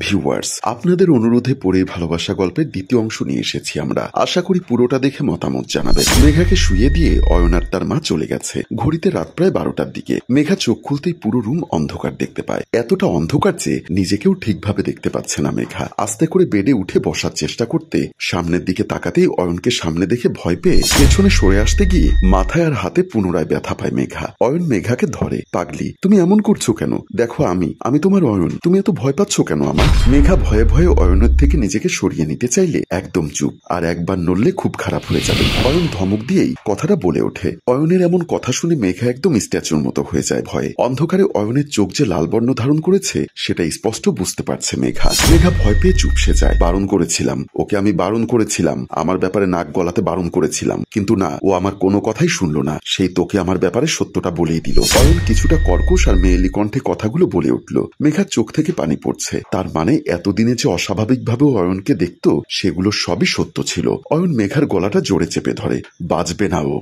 Viewers, আপনাদের অনুরোধে পড়ে ভালোবাসা গল্পের দ্বিতীয় অংশ নিয়ে এসেছি আমরা। আশা করি পুরোটা দেখে মতামত জানাবেন। মেঘাকে শুইয়ে দিয়ে অয়ন আর তার মা চলে গেছে। ঘড়িতে রাত প্রায় 12টার দিকে। মেঘা চোখ খুলতেই পুরো রুম অন্ধকার দেখতে পায়। এতটা অন্ধকার যে নিজেকেও ঠিকভাবে দেখতে পাচ্ছে না মেঘা। আস্তে করে বেডে উঠে বসার চেষ্টা করতে সামনের দিকে তাকাতেই অয়নকে সামনে দেখে ভয় পেয়ে পেছনে সরে আসতে গিয়ে মাথায় আর হাতে পুনরায় ব্যথা পায় মেঘা। অয়ন মেঘাকে ধরে। পাগলি, তুমি এমন করছো কেন? দেখো আমি তোমার অয়ন, তুমি এত ভয় পাচ্ছ কেন আমার? মেঘা ভয়ে ভয়ে অয়নের থেকে নিজেকে সরিয়ে নিতে চাইলে একদম চুপ, আর একবার নড়লে খুব খারাপ হয়ে যাবে। অয়ন ধমক দিয়েই কথাটা বলে ওঠে। অয়নের এমন কথা শুনে মেঘা একদম স্ট্যাচুর মতো হয়ে যায় ভয়ে। অন্ধকারে অয়নের চোখ যে লাল বর্ণ ধারণ করেছে সেটা স্পষ্ট বুঝতে পারছে মেঘা। মেঘা ভয় পেয়ে চুপসে যায়। বারণ করেছিলাম ওকে, আমি বারণ করেছিলাম, আমার ব্যাপারে নাক গলাতে বারণ করেছিলাম, কিন্তু না, ও আমার কোনো কথাই শুনলো না। সেই তোকে আমার ব্যাপারে সত্যটা বলেই দিল। অয়ন কিছুটা কর্কশ আর মেয়েলি কণ্ঠে কথাগুলো বলে উঠল। মেঘার চোখ থেকে পানি পড়ছে। তার মানে এতদিনে যে অস্বাভাবিকভাবে অয়নকে দেখত সেগুলো সবই সত্য ছিল। অয়ন মেঘার গলাটা জোরে চেপে ধরে। বাঁচবে না ও।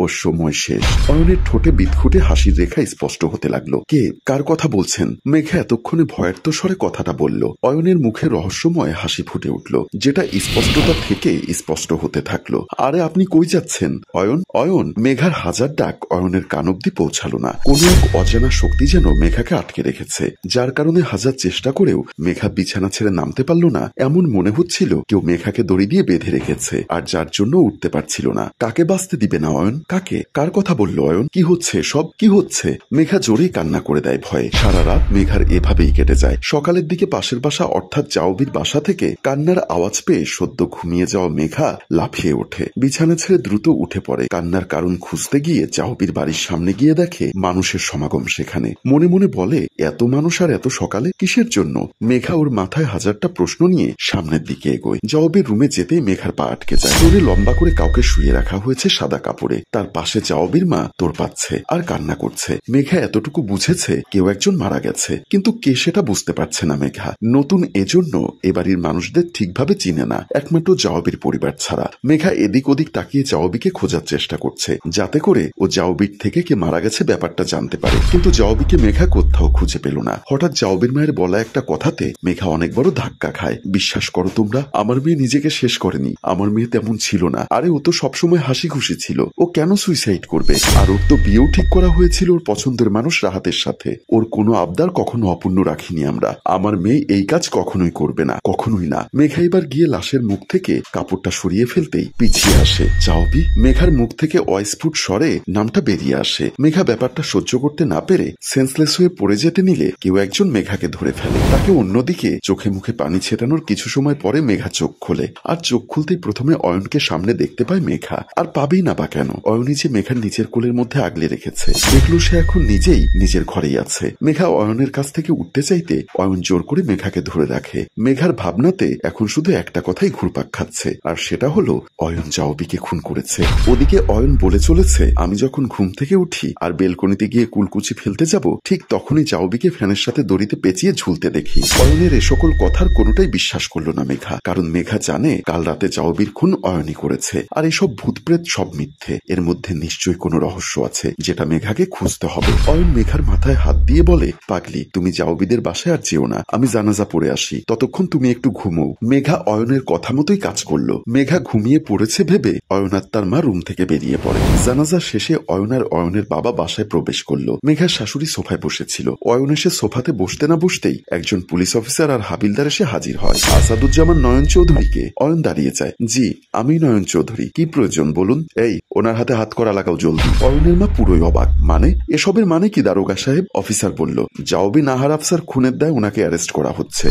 ওর সময় শেষ। অয়নের ঠোঁটে বিদঘুটে হাসির রেখা স্পষ্ট হতে লাগলো। কে, কার কথা বলছেন? মেঘা এতক্ষণে ভয়ের তো স্বরে কথাটা বলল। অয়নের মুখে রহস্যময় হাসি ফুটে উঠল, যেটা স্পষ্টতা থেকে স্পষ্ট হতে থাকলো। আরে আপনি কই যাচ্ছেন? অয়ন, অয়ন। মেঘার হাজার ডাক অয়নের কান অব্দি পৌঁছালো না। কোন এক অজানা শক্তি যেন মেঘাকে আটকে রেখেছে, যার কারণে হাজার চেষ্টা করেও মেঘা বিছানা ছেড়ে নামতে পারল না। এমন মনে হচ্ছিল কেউ মেঘাকে দড়ি দিয়ে বেঁধে রেখেছে, আর যার জন্য উঠতে পারছিল না। কাকে বাঁচতে দিবে না অয়ন? কাকে? কার কথা বললো অয়ন? কি হচ্ছে সব? কি হচ্ছে? মেঘা জোরেই কান্না করে দেয় ভয়ে। সারা রাত মেঘার এভাবেই কেটে যায়। সকালের দিকে পাশের বাসা অর্থাৎ জাউবির বাসা থেকে কান্নার আওয়াজ পেয়ে সদ্য ঘুমিয়ে যাওয়া মেঘা লাফিয়ে ওঠে। বিছানা ছেড়ে দ্রুত উঠে পড়ে। কান্নার কারণ খুঁজতে গিয়ে জাউবির বাড়ির সামনে গিয়ে দেখে মানুষের সমাগম সেখানে। মনে মনে বলে, এত মানুষ আর এত সকালে কিসের জন্য? মেঘা ওর মাথায় হাজারটা প্রশ্ন নিয়ে সামনের দিকে এগোয়। জাউবির রুমে যেতেই মেঘার পা আটকে যায়। তোরে লম্বা করে কাউকে শুয়ে রাখা হয়েছে সাদা কাপড়ে। তার পাশে জাউবির মা তোর পাচ্ছে আর কান্না করছে। মেঘা এতটুকু বুঝেছে কেউ একজন মারা গেছে, কিন্তু কে সেটা বুঝতে পারছে না মেঘা। নতুন এজন্য এবাড়ির মানুষদের ঠিকভাবে চিনে না, একমাত্র জাউবির পরিবার ছাড়া। মেঘা এদিক ওদিক তাকিয়ে জাউবিকে খোঁজার চেষ্টা করছে, যাতে করে ও জাউবির থেকে কে মারা গেছে ব্যাপারটা জানতে পারে। কিন্তু জাউবিকে মেঘা কোথাও খুঁজে পেল না। হঠাৎ জাউবির মায়ের বলা একটা কথাতে মেঘা অনেক বড় ধাক্কা খায়। বিশ্বাস করো তোমরা, আমার মেয়ে নিজেকে শেষ করেনি। আমার মেয়ে তেমন ছিল না। আরে ও তো সবসময় হাসি খুশি ছিল। ও কেন সুইসাইড করবে? আর ওর তো বিয়েও ঠিক করা হয়েছিল ওর পছন্দের মানুষ রাহাতের সাথে। ওর কোনো আবদার কখনো অপূর্ণ রাখিনি আমরা। আমার মেয়ে এই কাজ কখনোই করবে না, কখনোই না। মেঘা এবার গিয়ে লাশের মুখ থেকে কাপড়টা সরিয়ে ফেলতেই পিছিয়ে আসে জাউবি। মেঘার মুখ থেকে অস্ফুট স্বরে নামটা বেরিয়ে আসে। মেঘা ব্যাপারটা সহ্য করতে না পেরে সেন্সলেস হয়ে পড়ে যেতে নিলে কেউ একজন মেঘাকে ধরে ফেলে। তাকে অন্যদিকে চোখে মুখে পানি ছেটানোর কিছু সময় পরে মেঘা চোখ খোলে। আর চোখ খুলতেই প্রথমে অয়নকে সামনে দেখতে পায় মেঘা। আর পাবেই না বা কেন? অয়নই যে মেঘার নিচের কোলের মধ্যে আগলে রেখেছে। দেখলো সে এখন নিজেই নিজের ঘরেই আছে। মেঘা অয়নের কাছ থেকে উঠতে চাইতে অয়ন জোর করে মেঘাকে ধরে রাখে। মেঘার ভাবনাতে এখন শুধু একটা কথাই ঘুরপাক খাচ্ছে, আর সেটা হলো অয়ন জাউবিকে খুন করেছে। ওদিকে অয়ন বলে চলেছে, আমি যখন ঘুম থেকে উঠি আর বেলকনিতে গিয়ে কুলকুচি ফেলতে যাব, ঠিক তখনই জাউবিকে ফ্যানের সাথে দড়িতে পেঁচিয়ে ঝুলতে দেখি। অয়নের এ সকল কথার কোনোটাই বিশ্বাস করলো না মেঘা, কারণ মেঘা জানে কাল রাতে জাউবির খুন অয়নই করেছে। আর এসব ভূতপ্রেত সব মিথ্যে। এর মধ্যে নিশ্চয়ই কোনো রহস্য আছে, যেটা মেঘাকে খুঁজতে হবে। অয়ন মেঘার মাথায় হাত দিয়ে বলে, পাগলি, তুমি জাউবিদের বাসায় আর যেও না, আমি জানাজা পড়ে আসি, ততক্ষণ তুমি একটু ঘুমোও। মেঘা অয়নের কথা মতোই কাজ করলো। মেঘা ঘুমিয়ে পড়েছে ভেবে অয়ন আর তার মা রুম থেকে বেরিয়ে পড়ে। জানাজা শেষে অয়ন আর অয়নের বাবা বাসায় প্রবেশ করলো। মেঘার শাশুড়ি সোফায় বসেছিল। অয়ন এসে সোফাতে বসতে না বসতেই একজন পুলিশ অফিসার আর হাবিলদার এসে হাজির হয়। আসাদুজ্জামান নয়ন চৌধুরীকে। অয়ন দাঁড়িয়ে যায়। জি, আমি নয়ন চৌধুরী, কি প্রয়োজন বলুন? এই, ওনার হাতে হাত করা লাগাও জলদি। অয়নের মা পুরোই অবাক। মানে এসবের মানে কি দারোগা সাহেব? অফিসার বলল, জাউবি নাহার আফসার খুনের দায় ওনাকে অ্যারেস্ট করা হচ্ছে।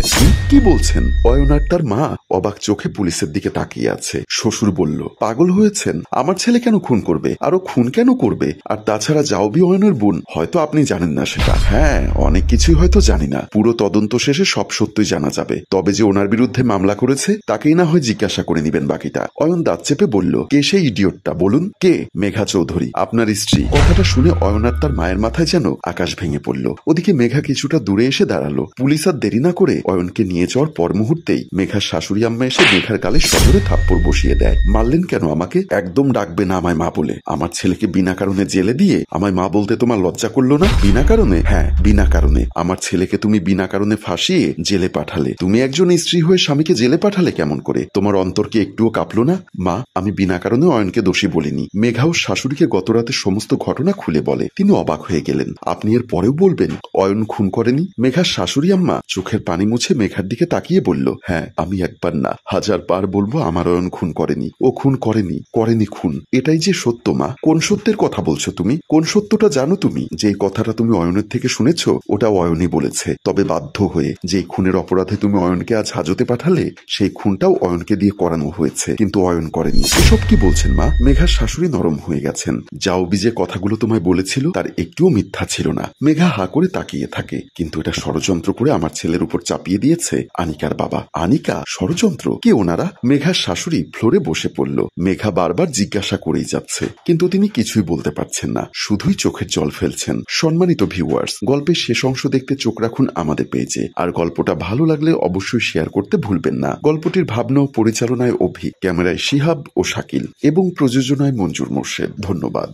কি বলছেন? অয়ন আর তার মা অবাক চোখে পুলিশের দিকে তাকিয়ে আছে। শ্বশুর বলল, পাগল হয়েছেন? আমার ছেলে কেন খুন করবে? আরো খুন কেন করবে? আর তাছাড়া জাউবি অয়নের বোন। হয়তো আপনি জানেন না সেটা। হ্যাঁ, অনেক কিছুই হয়তো জানি না। পুরো তদন্ত শেষে সব সত্যই জানা যাবে। তবে যে ওনার বিরুদ্ধে মামলা করেছে তাকেই না হয় জিজ্ঞাসা করে নিবেন বাকিটা। অয়ন দাঁত চেপে বলল, কে সেই ইডিয়টটা বলুন? কে? মেঘা চৌধুরী আপনার স্ত্রী। কথাটা শুনে অয়ন আর তার মায়ের মাথায় যেন আকাশ ভেঙে পড়ল। ওদিকে মেঘা কিছুটা দূরে এসে দাঁড়ালো। পুলিশ আর দেরি না করে অয়নকে নিয়ে যাওয়ার পর মুহূর্তেই মেঘার শাশুড়ি আম্মা এসে মেঘার গালে সজোরে থাপ্পড় বসিয়ে দেয়। মারলেন কেন আমাকে? একদম ডাকবে না আমায় মা বলে। আমার ছেলেকে বিনা কারণে জেলে দিয়ে আমায় মা বলতে তোমার লজ্জা করলো না? বিনা কারণে? হ্যাঁ বিনা কারণে। আমার ছেলেকে তুমি বিনা কারণে ফাঁসিয়ে জেলে পাঠালে। তুমি একজন স্ত্রী হয়ে স্বামীকে জেলে পাঠালে কেমন করে? তোমার অন্তর কি একটুও কাঁপলো না? মা আমি বিনা কারণে অয়নকে দোষী বলিনি। মেঘাও শাশুড়িকে গত রাতের সমস্ত ঘটনা খুলে বলে। তিনি অবাক হয়ে গেলেন। আপনি এর পরেও বলবেন অয়ন খুন করেনি? মেঘার শাশুড়ি আম্মা চোখের পানি মুছে মেঘার দিকে তাকিয়ে বলল, হ্যাঁ আমি একবার না 1000 বার বলবো আমার অয়ন খুন করেনি। ও খুন করেনি খুন। এটাই যে সত্য মা। কোন সত্যের কথা বলছো তুমি? কোন সত্যটা জানো তুমি? যে কথাটা তুমি অয়নের থেকে শুনেছো ওটা অয়নই বলেছে। তবে বাধ্য হয়ে যে খুনের অপরাধে তুমি অয়নকে আজ হাজতে পাঠালে সেই খুনটাও অয়নকে দিয়ে করানো হয়েছে, কিন্তু অয়ন করেনি। এসব কি বলছেন মা? মেঘার শাশুড়ি নরম হয়ে গেছেন। যাওবি যে কথাগুলো তোমায় বলেছিল তার একটুও মিথ্যা ছিল না। মেঘা হা করে তাকিয়ে থাকে। কিন্তু এটা ষড়যন্ত্র করে আমার ছেলের উপর চাপিয়ে দিয়েছে আনিকার বাবা। আনিকা? ষড়যন্ত্র? কে ওনারা? মেঘার শাশুড়ি ফ্লোরে বসে পড়ল। মেঘা বারবার জিজ্ঞাসা করেই যাচ্ছে, কিন্তু তিনি কিছুই বলতে পারছেন না, শুধুই চোখের জল ফেলছেন। সম্মানিত ভিউয়ার্স, গল্পের শেষ অংশ দেখতে চোখ রাখুন আমাদের পেজে। আর গল্পটা ভালো লাগলে অবশ্যই শেয়ার করতে ভুলবেন না। গল্পটির ভাবনা ও পরিচালনায় অভি, ক্যামেরায় শিহাব ও শাকিল এবং প্রযোজনায় মঞ্জুর মোর্শেদ। ধন্যবাদ।